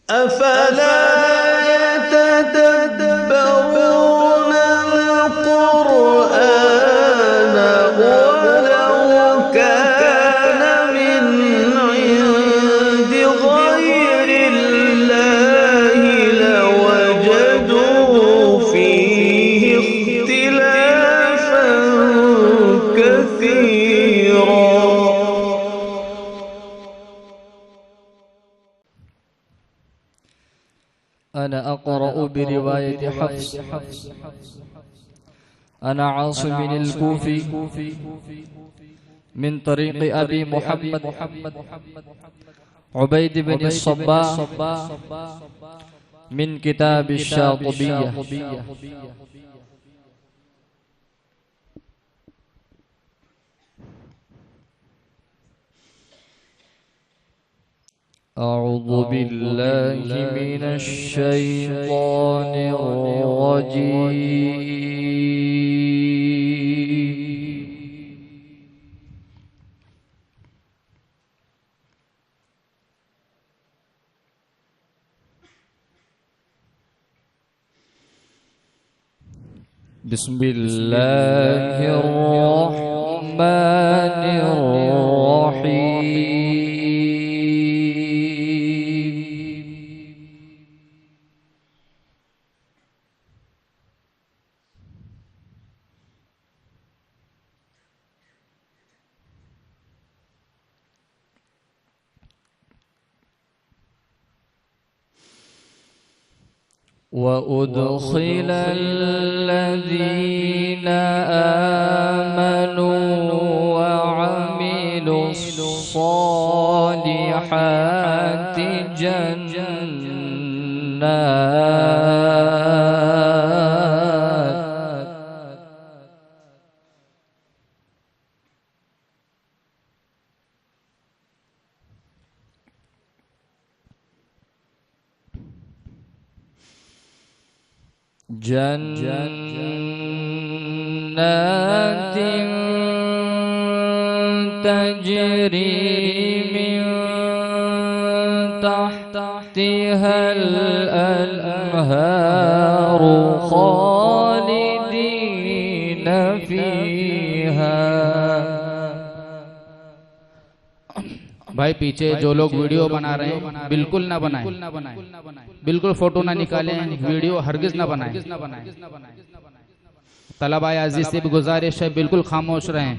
أفلا يتدبرون القرآن ولو كان من عند غير الله لوجدوا فيه اختلافا كثيرا. أنا أقرأ برواية حفص. أنا عاصم الكوفي من طريق أبي محمد عبيد بن الصباح من كتاب الشاطبية. أعوذ بالله من الشيطان الرجيم. بسم الله الرحمن الرحيم. وأدخل الذين آمنوا وعملوا الصالحات جنات تجري من تحتها الأنهار خالدين فيها. भाई पीछे जो लोग वीडियो बना रहे हैं बिल्कुल ना बनाएं, बिल्कुल फोटो ना निकालें, वीडियो हरगिज ना बनाएं। तलबा अजीज से भी गुजारिश है बिल्कुल खामोश रहें।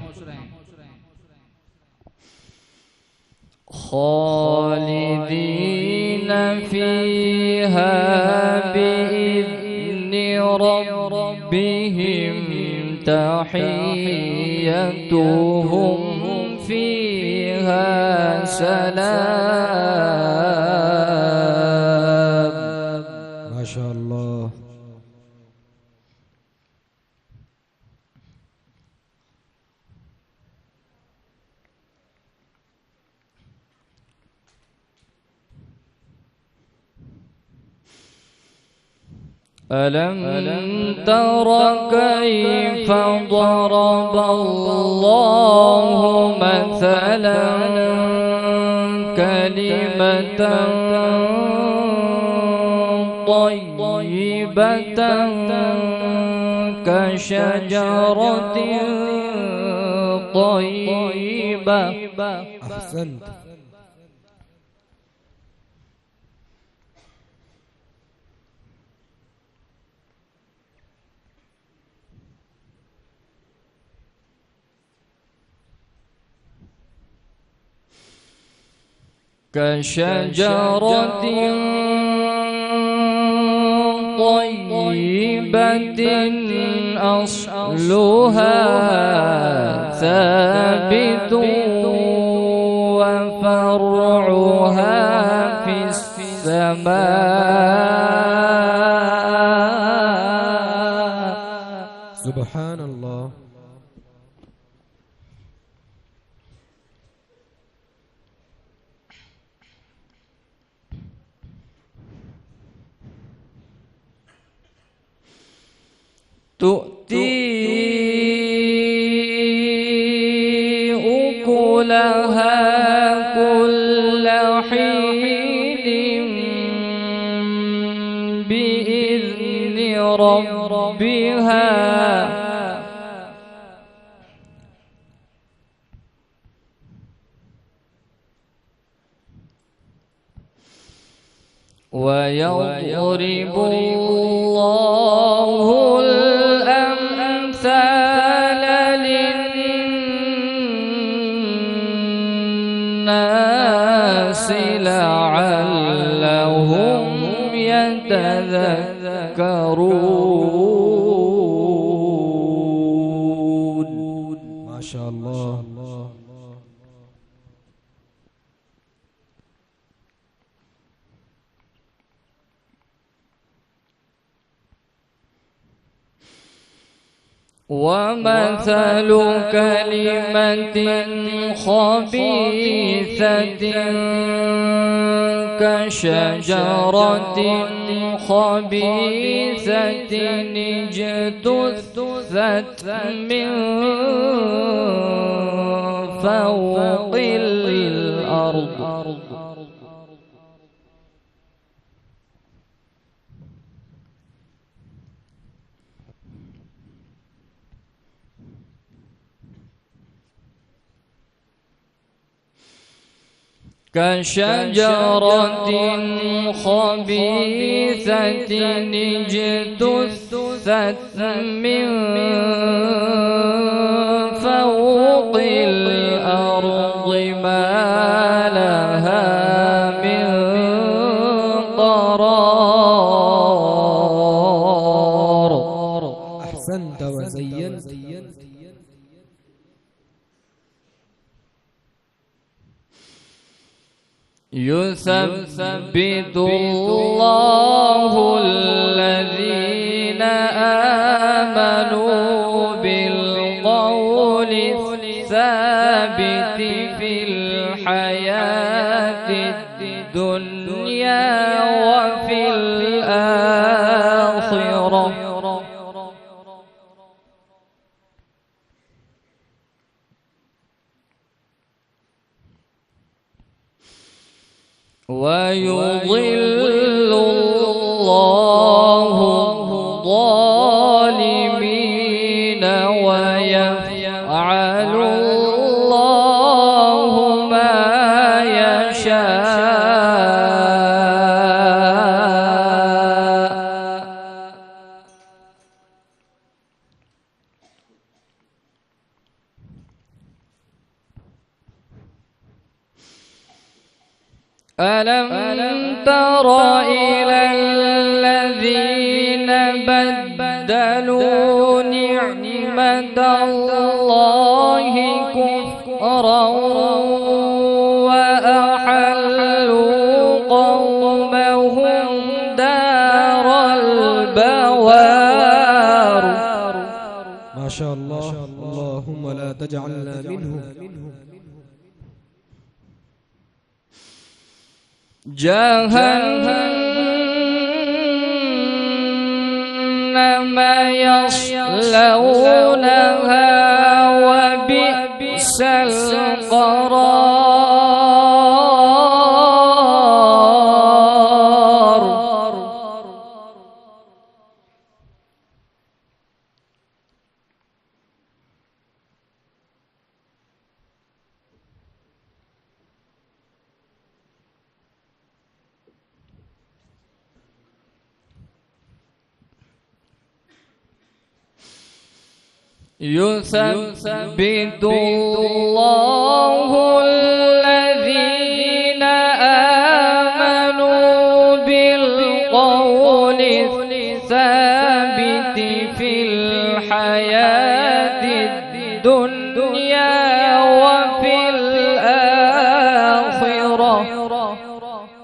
खालिदीन फीहा बिइज़्नि रब्बिहिम तहिय्यतुहुम फीहा सलाम। माशाअल्लाह। ألم تر كيف ضرب الله مثلا كلمة طيبة كشجرة طيبة. أحسنت. كشجرة طيبة أصلها ثابت وفرعها في السماء. سبحان الله. تؤتي أكلها كل حين بإذن ربها ويضرب الله الأمثال للناس لعلهم يتذكرون. ما شاء الله. ومثل كلمة خبيثة كشجرة خبيثة اجتثت من فوق الأرض كشجرة خبيثة اجتثت من فوق الأرض ما لها من قرار. أحسنت وزينت. يثبت الله الذين آمنوا بالقول الثابت في الحياة الدنيا وفي الآخرة. ويضل الله الظالمين ويفعل الله ما يشاء. ألم تر إلى الذين بدلوا نعمة الله كفرا وأحلوا قومهم دار البوار. ما شاء الله. اللهم لا تجعلنا منهم. جهنم يصلونها وبئس القرار. يثبت الله الذين آمنوا بالقول الثابت في الحياة الدنيا وفي الآخرة.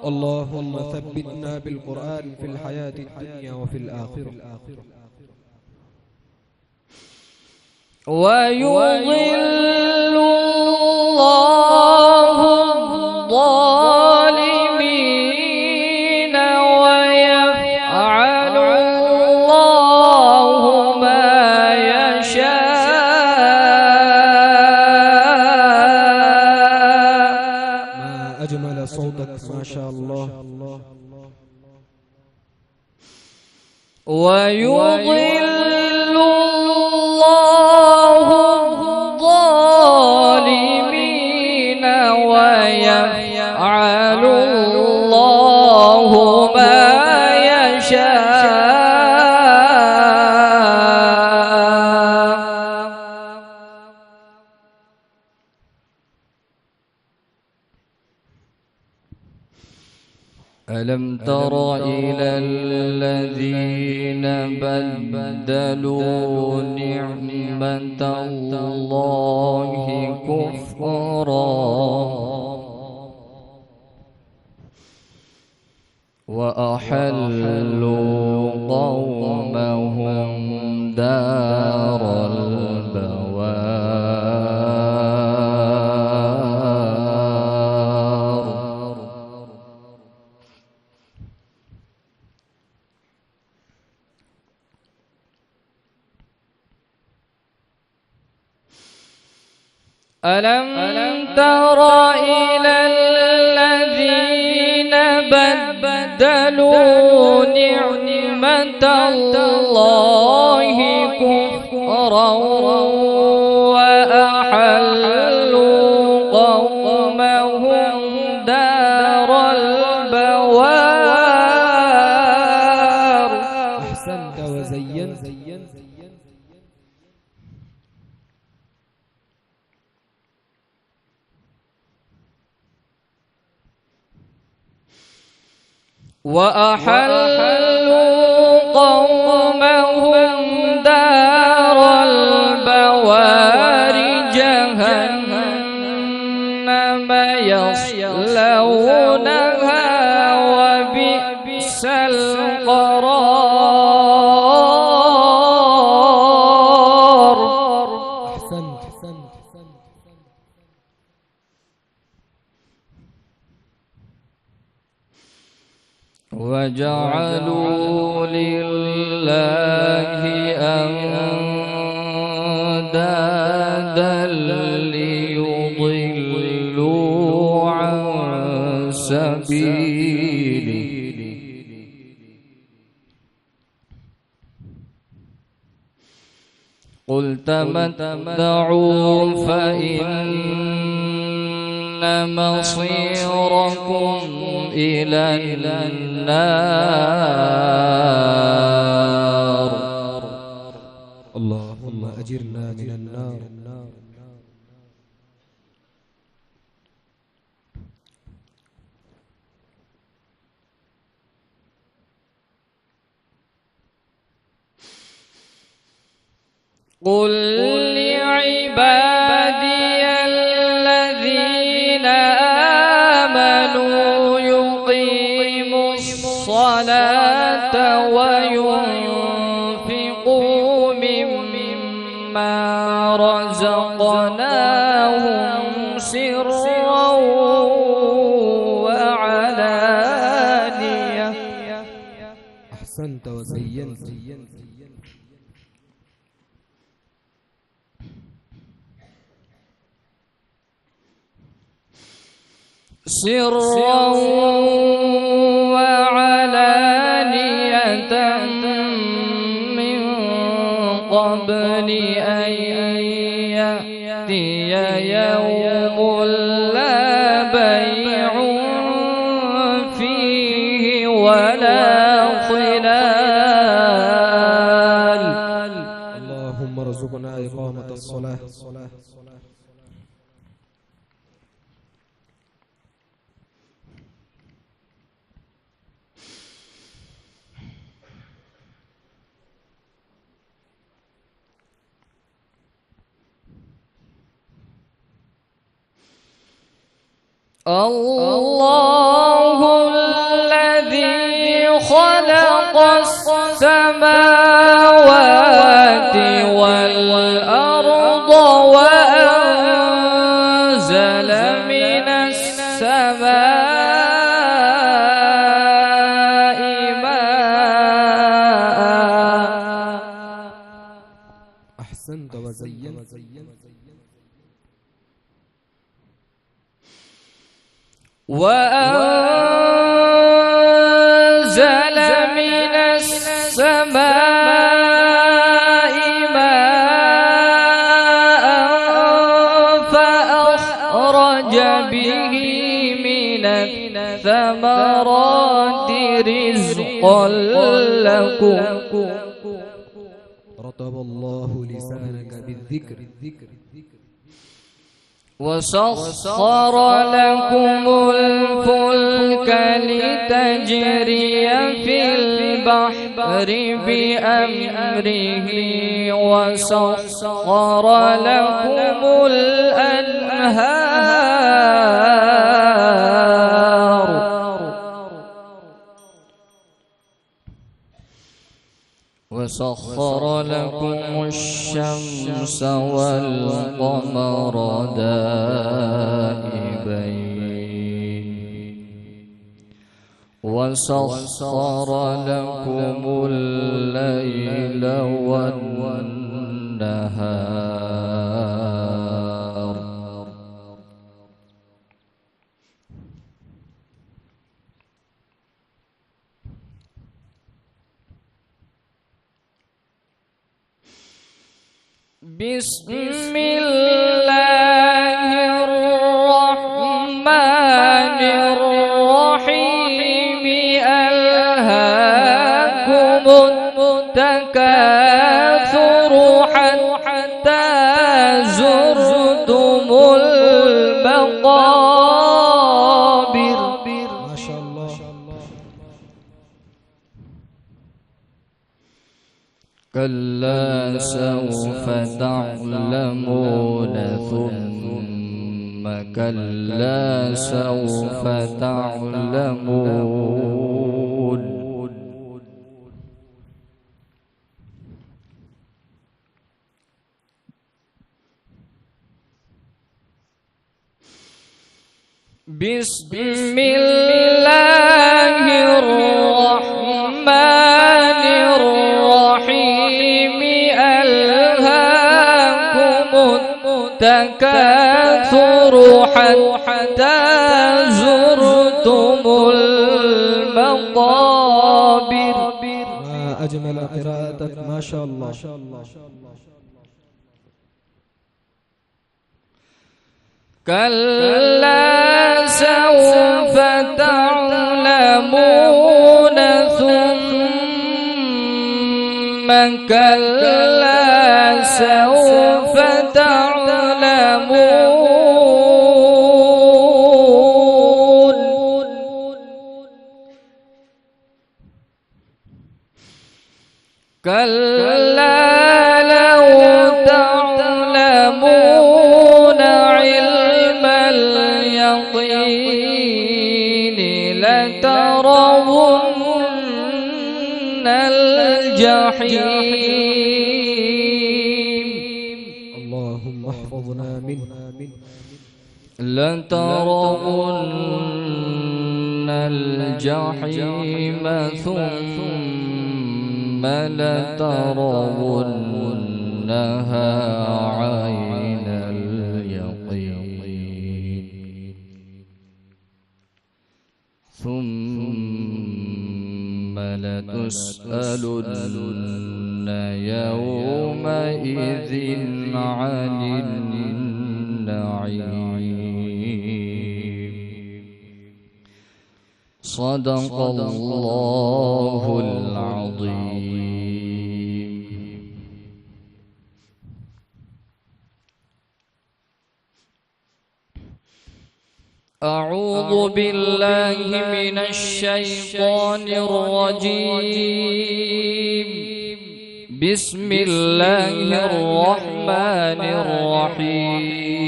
اللهم ثبتنا بالقرآن في الحياة الدنيا وفي الآخرة. ويضل الله الظالمين ويفعل الله ما يشاء. ما أجمل صوتك. ما شاء الله. ويضل الله الظالمين ويفعل الله ما يشاء. ألم تر إلى الذين بدلوا نعمة الله كفرا وأحلوا قومهم دار البوار. ألم تر إلى الذين بدلوا نعمة الله كفرا وأحلوا قومهم دار البوار. أحسنت وزينت. وأحلوا قومهم دار البوار جهنم يصلونها وبئس القرار. أحسنت. وجعلوا لله أندادا ليضلوا عن سبيله. قل تمتعوا فإن مصيركم إلى النار. اللهم أجرنا من النار. قل لعبادي الذين آمنوا يقيموا الصلاة وينفقوا مما رزقناهم سرا وعلانية. أحسنت وزينت. سرا وعلانية من قبل أن يأتي يوم لا بيع فيه ولا خلال. اللهم ارزقنا إقامة الصلاة. الله الذي خلق السماوات والأرض وأنزل من السماء ماء. أحسنت وزينت. وأنزل من السماء السماء ماء فأخرج به من الثمرات رزقا لكم رطب الله لسانك بالذكر وسخر لكم الفلك لتجري في البحر بأمره وسخر لكم الأنهار وسخر لكم الشمس والقمر دائبين وسخر لكم الليل والنهار بسم الله الرحمن الرحيم ألهاكم التكاثر حتى زرتم المقابر ما شاء الله كلا سوف تعلمون ثم كلا سوف تعلمون بسم الله الرحمن الرحيم ألهاكم التكاثر حتى زرتم المقابر ما أجمل قراءتك ما شاء الله كلا سوف تعلمون ثم كلا سوف تعلمون كلا لو تعلمون علم اليقين لترون الجحيم اللهم احفظنا منه لترون الجحيم ثم لترونها عين اليقين ثم لتسألن يومئذ عن النعيم صدق الله العظيم. أعوذ بالله من الشيطان الرجيم. بسم الله الرحمن الرحيم.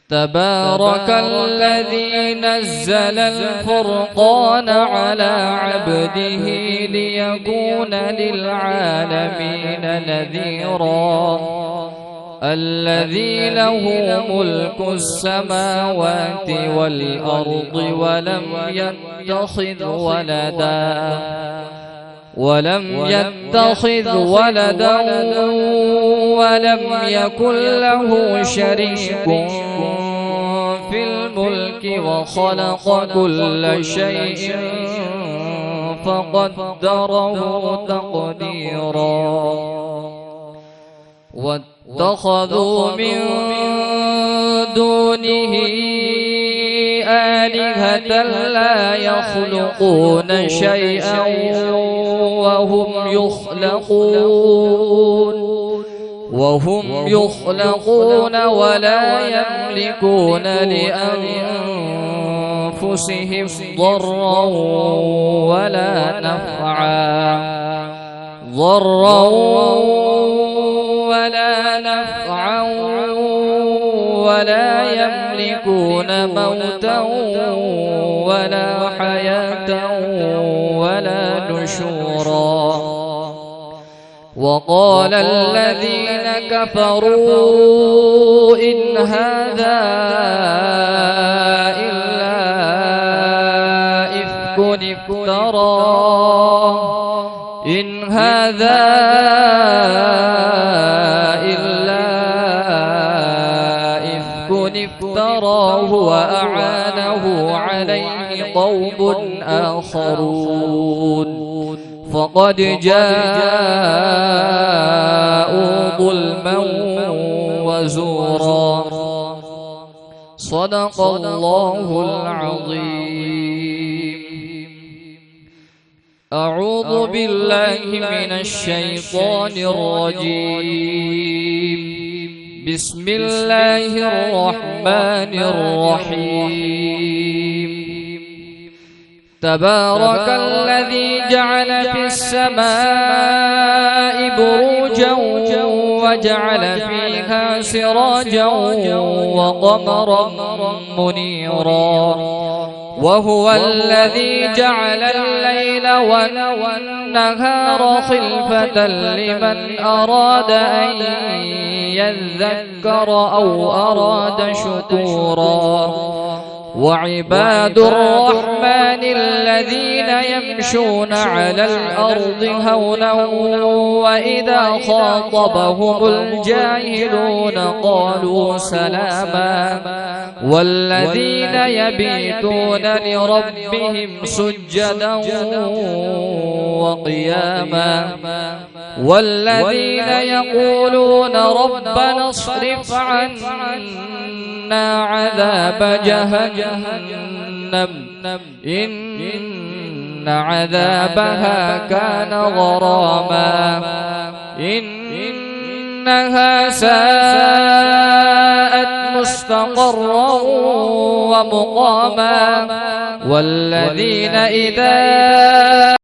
تبارك الذي نزل الفرقان على عبده ليكون للعالمين نذيرا الذي له ملك السماوات والأرض ولم يتخذ ولدا ولم يكن له شريك في الملك وخلق كل شيء فقدره تقديرا واتخذوا من دونه آلهة لا يخلقون شيئا وهم يخلقون ولا يملكون لأنفسهم ضرا ولا نفعا ولا يملكون موتا ولا حياة ولا نشورا وقال الذين كفروا إن هذا إلا إفك افتراه إن هذا إلا إفك افتراه وأعانه عليه قوم آخرون فقد جاءوا ظلما وزورا صدق الله العظيم. أعوذ بالله من الشيطان الرجيم. بسم الله الرحمن الرحيم. تبارك الذي جعل في السماء بروجا وجعل فيها سراجا وقمرا منيرا وهو الذي جعل الليل والنهار خلفة لمن أراد أن يذكر أو أراد شكورا وعباد الرحمن الذين يمشون على الأرض هونا وإذا خاطبهم الجاهلون قالوا سلاما والذين يبيتون لربهم سجدا وقياما والذين يقولون ربنا اصرف عنا عذاب جهنم إن عذابها كان غراما إنها ساءت مستقرا ومقاما والذين إذا